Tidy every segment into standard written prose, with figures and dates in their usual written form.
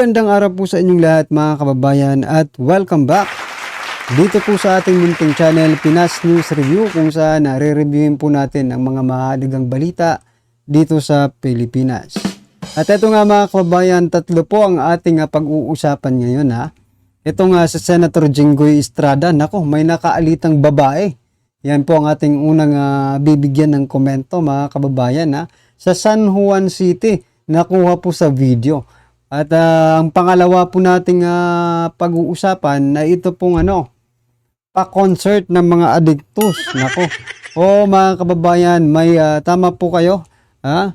Magandang araw po sa inyong lahat mga kababayan at welcome back dito po sa ating munting channel Pinas News Review, kung saan nare-reviewin po natin ang mga mahalagang balita dito sa Pilipinas. At ito nga mga kababayan, tatlo po ang ating pag-uusapan ngayon ha. Ito nga si Senator Jinggoy Estrada. Nako, may nakaalitang babae. Yan po ang ating unang bibigyan ng komento mga kababayan ha. Sa San Juan City, nakuha po sa video. At ang pangalawa po nating pag-uusapan na ito pong pa-concert ng mga adiktos. Nako. Mga kababayan, may tama po kayo. Ha?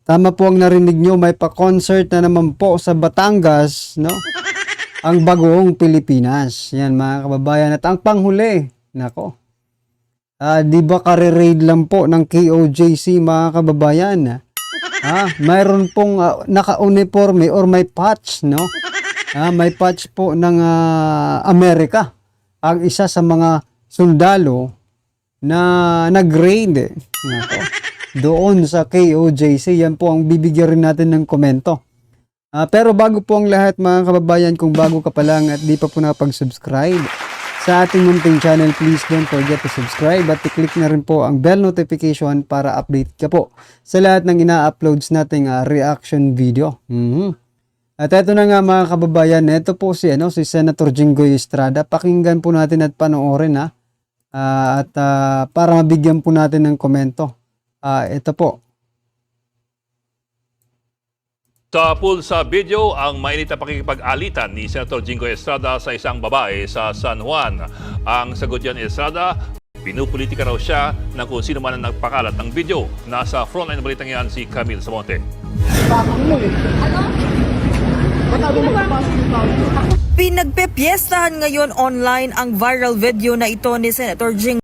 Tama po ang narinig nyo, may pa-concert na naman po sa Batangas, no? Ang Bagong Pilipinas. Yan mga kababayan. At ang panghuli, nako. Di ba kare-raid lang po ng KOJC mga kababayan? Mayroon pong naka-uniforme or may patch, no? May patch po ng Amerika. Ang isa sa mga sundalo na nag-raid doon sa KOJC. Yan po ang bibigyan rin natin ng komento. Pero bago po ang lahat mga kababayan, kung bago ka pa lang at di pa po nakapag-subscribe sa ating munting channel, please don't forget to subscribe at i-click na rin po ang bell notification para update ka po sa lahat ng ina-uploads nating reaction video. At eto na nga mga kababayan, ito po si Senator Jinggoy Estrada. Pakinggan po natin at panoorin para mabigyan po natin ng komento. Ito po. Tapos sa video, ang mainit na pakikipag-alitan ni Senator Jinggoy Estrada sa isang babae sa San Juan. Ang sagot yan ni Estrada, pinupolitika raw siya ng kung sino man ang nagpakalat ng video. Nasa frontline na balitang yan si Camille Samonte. Pinagpepiestahan ngayon online ang viral video na ito ni Senator Jinggoy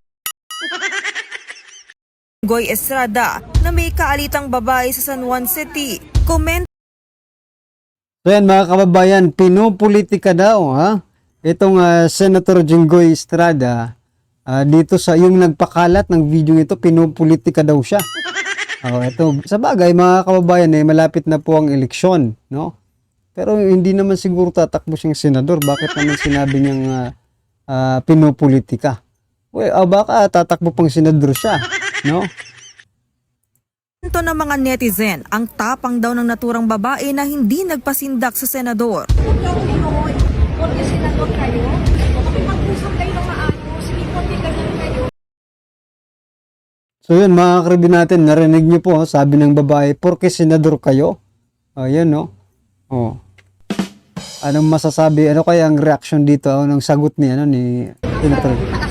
Estrada na may kaalitang babae sa San Juan City. So yan mga kababayan, pinupolitika daw itong Senator Jinggoy Estrada. Dito sa yung nagpakalat ng video ito, pinupolitika daw siya. Ito sa bagay mga kababayan, malapit na po ang eleksyon, no? Pero hindi naman siguro tatakbo siyang senador. Bakit naman sinabi niyang pinupolitika? Baka tatakbo pang senador siya, no? Ito ng mga netizen, ang tapang daw ng naturang babae na hindi nagpasindak sa senador. Porque senador kayo, kung mag-usap kayo ng maayos, sige po, ganyan kayo. So yun mga karibin natin, narinig niyo po, sabi ng babae, porque senador kayo? Ayan no? Anong masasabi, ano kaya ang reaction dito, ng sagot ni Senator?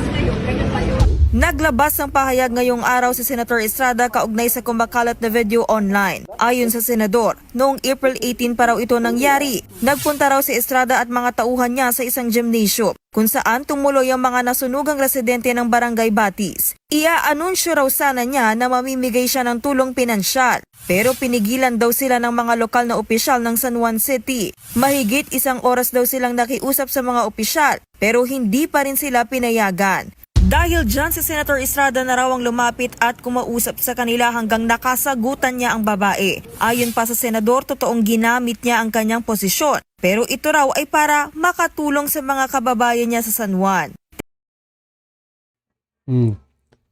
Naglabas ng pahayag ngayong araw si Senator Estrada kaugnay sa kumakalat na video online. Ayon sa senador, noong April 18 pa raw ito nangyari. Nagpunta raw si Estrada at mga tauhan niya sa isang gymnasium kung saan tumuloy ang mga nasunugang residente ng Barangay Batis. Ia-anunsyo raw sana niya na mamimigay siya ng tulong pinansyal. Pero pinigilan daw sila ng mga lokal na opisyal ng San Juan City. Mahigit 1 oras daw silang nakiusap sa mga opisyal pero hindi pa rin sila pinayagan. Dahil dyan si Senator Estrada na raw ang lumapit at kumausap sa kanila hanggang nakasagutan niya ang babae. Ayon pa sa senador, totoong ginamit niya ang kanyang posisyon. Pero ito raw ay para makatulong sa mga kababayan niya sa San Juan.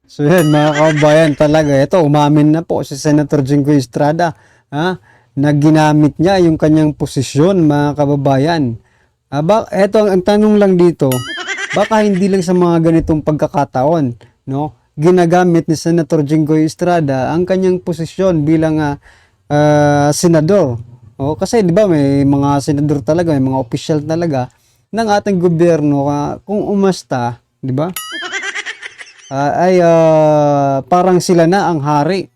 So yan mga kababayan, talaga ito, umamin na po si Senator Jinggoy Estrada na ginamit niya yung kanyang posisyon mga kababayan. Ito ang tanong lang dito, baka hindi lang sa mga ganitong pagkakataon, no? Ginagamit ni Senator Jinggoy Estrada ang kanyang posisyon bilang senador. Kasi di ba may mga senador talaga, may mga opisyal talaga ng ating gobyerno kung umasta, di ba? Parang sila na ang hari.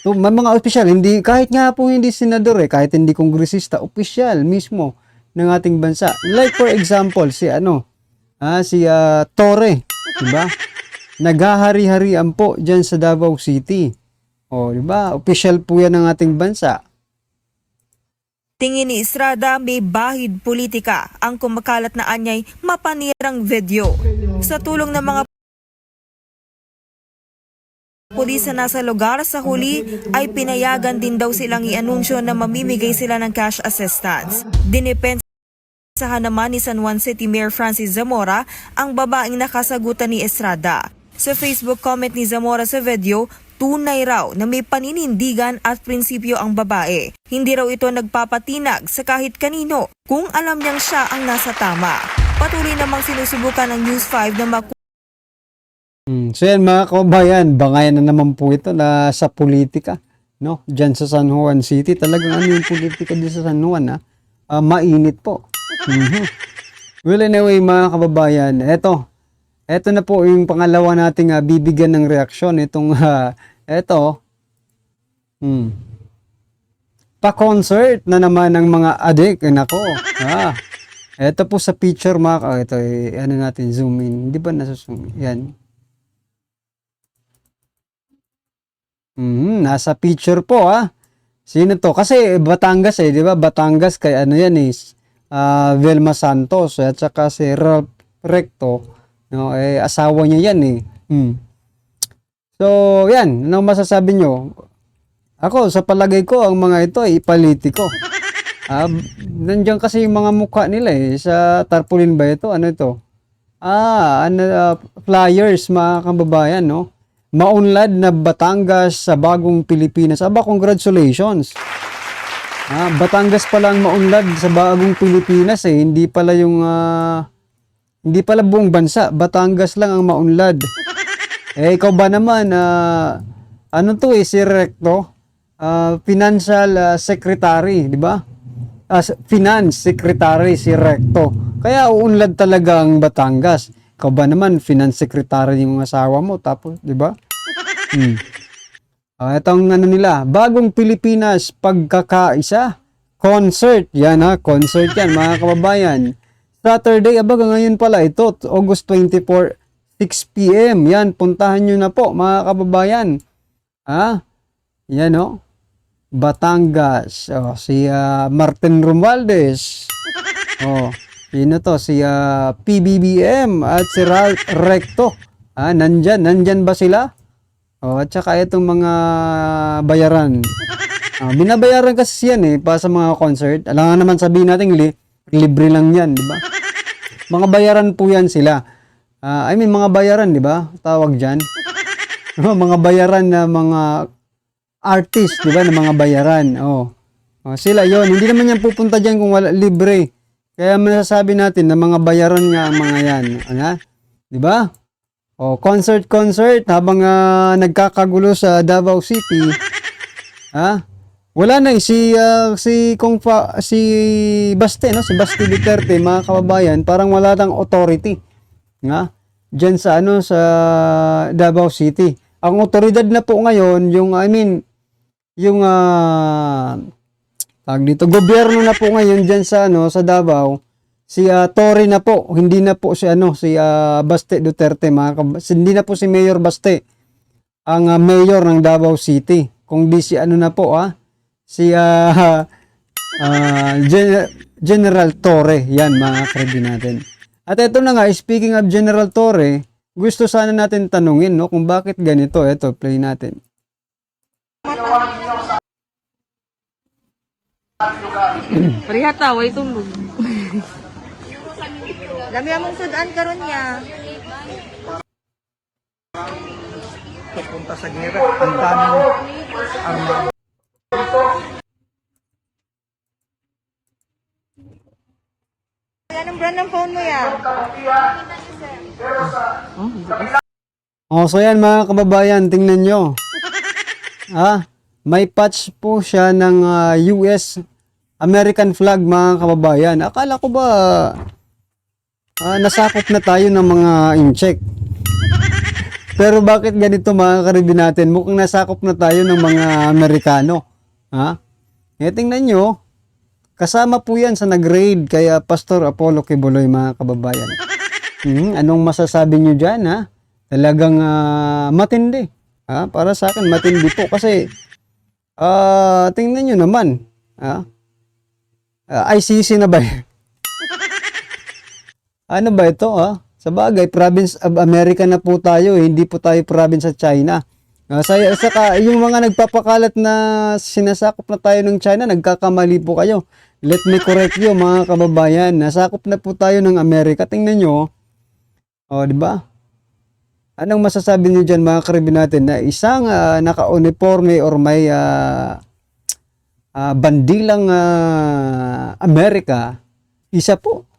So, may mga opisyal, kahit nga po hindi senador kahit hindi kongresista, opisyal mismo ng ating bansa. Like for example, si Torre, di ba? Naghahari-harian po diyan sa Davao City. Di ba? Opisyal po 'yan ng ating bansa. Tingin ni Estrada, may bahid politika ang kumakalat na anyay mapanirang video. Sa tulong ng mga pulis na nasa lugar sa huli ay pinayagan din daw silang i-anunsyo na mamimigay sila ng cash assistance. Dinipensahan naman ni San Juan City Mayor Francis Zamora ang babaeng nakasagutan ni Estrada. Sa Facebook comment ni Zamora sa video, tunay raw na may paninindigan at prinsipyo ang babae. Hindi raw ito nagpapatinag sa kahit kanino kung alam niyang siya ang nasa tama. Patuloy namang sinusubukan ng News 5 na So yan mga kababayan, bangayan na naman po ito na sa politika, no? Diyan sa San Juan City, talagang ano yung politika dyan sa San Juan, ha? Mainit po. Well, anyway mga kababayan, eto na po yung pangalawa nating bibigyan ng reaksyon. Itong, pa-concert na naman ng mga adik. Nako, eto po sa picture mga, ito, ano natin, zoom in. Hindi ba nasa-zoom? Yan. Nasa picture po, Sino to? Kasi Batangas di ba? Batangas kay ano yan Velma Santos at saka si Ralph Recto, no, asawa niya yan So, yan, ano masasabi nyo? Ako, sa palagay ko, ang mga ito ay politiko. Nandiyan kasi yung mga mukha nila sa tarpaulin ba ito? Ano ito? Flyers mga kababayan, no? Maunlad na Batangas sa bagong Pilipinas. Congratulations. Batangas pala ang maunlad sa bagong Pilipinas hindi pala yung hindi pala buong bansa. Batangas lang ang maunlad. Ikaw ba naman ano to si Recto? Financial Secretary, di ba? Finance Secretary si Recto. Kaya uunlad talaga ang Batangas. Ikaw ba naman Finance Secretary yung asawa mo tapos, di ba? Itong ano nila, bagong Pilipinas pagkakaisa, concert, yan concert yan mga kababayan. Saturday, ngayon pala ito, August 24, 6 p.m. Yan, puntahan nyo na po mga kababayan. Yan Batangas, si Martin Romualdez. Sino to? Si PBBM at si Recto. Nandyan ba sila? At saka itong mga bayaran. Binabayaran kasi yan para sa mga concert. Alam nga naman sabihin natin, libre lang yan, di ba? Mga bayaran po yan sila. Mga bayaran, di ba? Tawag dyan. Mga bayaran na mga artist, di ba? Na mga bayaran. Sila yon. Hindi naman yan pupunta dyan kung wala libre. Kaya masasabi natin na mga bayaran nga ang mga yan. Di ba? Concert habang nagkakagulo sa Davao City. Wala na si Baste, no? Si Baste Duterte, mga kababayan, parang wala tang authority. Diyan sa sa Davao City. Ang otoridad na po ngayon yung gobyerno na po ngayon diyan sa sa Davao. Si Tory na po, hindi na po si Baste Duterte, hindi na po si Mayor Baste ang mayor ng Davao City. Kung di si na po si General Torre, yan mga kredi natin. At ito na nga, speaking of General Torre, gusto sana natin tanungin kung bakit ganito. Ito, play natin. Parihata, way tumbog. Dami among sudan karon niya. Pupunta sa gera, ang daming arma. Anong brand ng phone mo yan? So yan mga kababayan, tingnan nyo. May patch po siya ng US American flag mga kababayan. Akala ko ba nasakop na tayo ng mga incheck? Pero bakit ganito mga karibin natin? Mukhang nasakop na tayo ng mga Amerikano. Tingnan nyo. Kasama po yan sa nag-raid kay Pastor Apollo Kibuloy mga kababayan. Anong masasabi nyo dyan Talagang matindi. Para sa akin matindi po kasi tingnan nyo naman. ICC na ba ano ba ito Sa bagay, province of America na po tayo, hindi po tayo province sa China. Saka yung mga nagpapakalat na sinasakop na tayo ng China, nagkakamali po kayo. Let me correct you mga kababayan. Nasakop na po tayo ng Amerika. Tingnan nyo. O, di ba? Anong masasabi niyo dyan mga karibin natin na isang naka-uniforme or may bandilang Amerika, isa po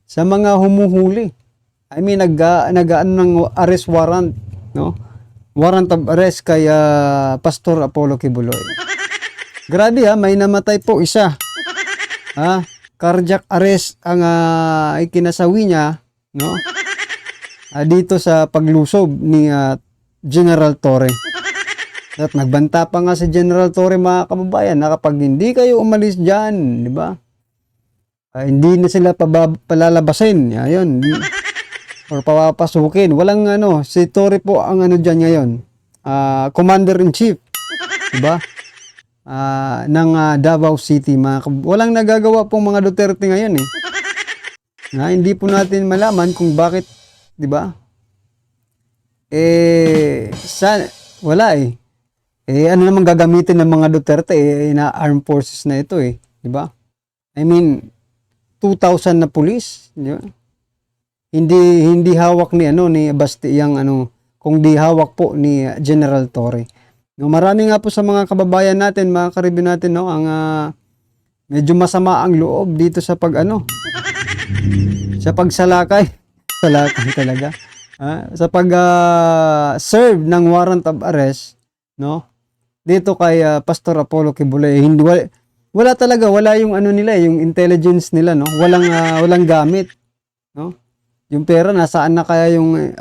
sa mga humuhuli. I mean, nag-ano ng arrest warrant, no? Warrant of arrest kay Pastor Apollo Kibuloy. Grabe may namatay po isa. Cardiac arrest ang ikinasawi niya, no? Dito sa paglusob ni General Torre. At nagbanta pa nga si General Torre mga kababayan na kapag hindi kayo umalis dyan, di ba? Hindi na sila palalabasin. Ayun. Or papapasukin. Walang si Torre po ang dyan ngayon. Commander-in-Chief. Diba? Ng Davao City. Walang nagagawa pong mga Duterte ngayon eh. Hindi po natin malaman kung bakit, diba? Wala eh. Ano naman gagamitin ng mga Duterte na armed forces na ito eh. Diba? I mean, 2,000 na police. Diba? Hindi hawak ni Basti yang kung di hawak po ni General Torre. No, marami nga po sa mga kababayan natin, mga karibin natin ang medyo masama ang loob dito sa sa pagsalakay. Salakay talaga. Sa serve ng warrant of arrest, no? Dito kay Pastor Apollo Kibuloy, wala talaga, wala yung nila, yung intelligence nila, no? Walang gamit, no? Yung pera, nasaan na kaya yung,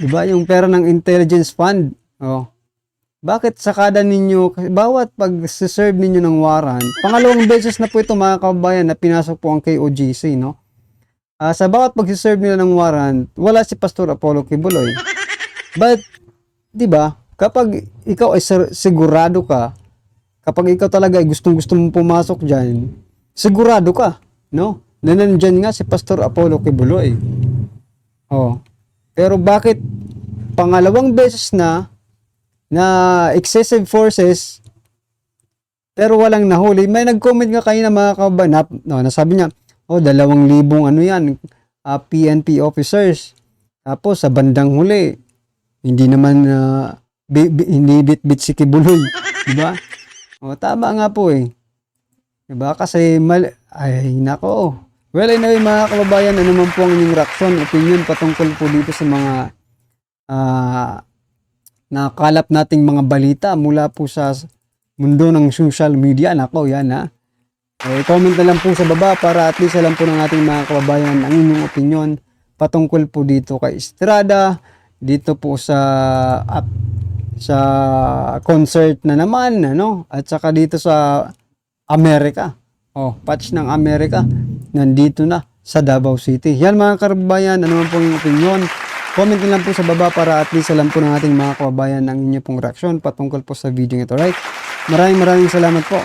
diba, yung pera ng intelligence fund? Bakit sakada ninyo, bawat pag-serve ninyo ng warrant, pangalawang beses na po ito mga kababayan na pinasok po ang KOJC, no? Sa bawat pag-serve nila ng warrant, wala si Pastor Apollo Kibuloy. But, diba, kapag ikaw ay sigurado ka, kapag ikaw talaga ay gustong-gusto mong pumasok dyan, sigurado ka, no? Na nandyan nga si Pastor Apollo Kibuloy. Pero bakit pangalawang beses na excessive forces pero walang nahuli? May nag-comment nga kayo na mga kababayan, nasabi niya, 2,000 PNP officers. Tapos sa bandang huli, hindi naman hindi bit-bit si Kibuloy. Diba? Tama nga po eh. Diba? Kasi ay nako. Well, anyway mga kababayan, ano man po ang inyong reaction, opinion patungkol po dito sa mga nakalap nating mga balita mula po sa mundo ng social media. Nako, yan comment na lang po sa baba para at least alam po ng ating mga kababayan ang inyong opinion patungkol po dito kay Estrada, dito po sa concert na naman, at saka dito sa Amerika. Patch ng Amerika, nandito na sa Davao City. Yan mga kababayan, ano man po yung opinion, comment na lang po sa baba para at least alam po ng ating mga kababayan ang inyong pong reaksyon patungkol po sa video ito, right? Maraming salamat po.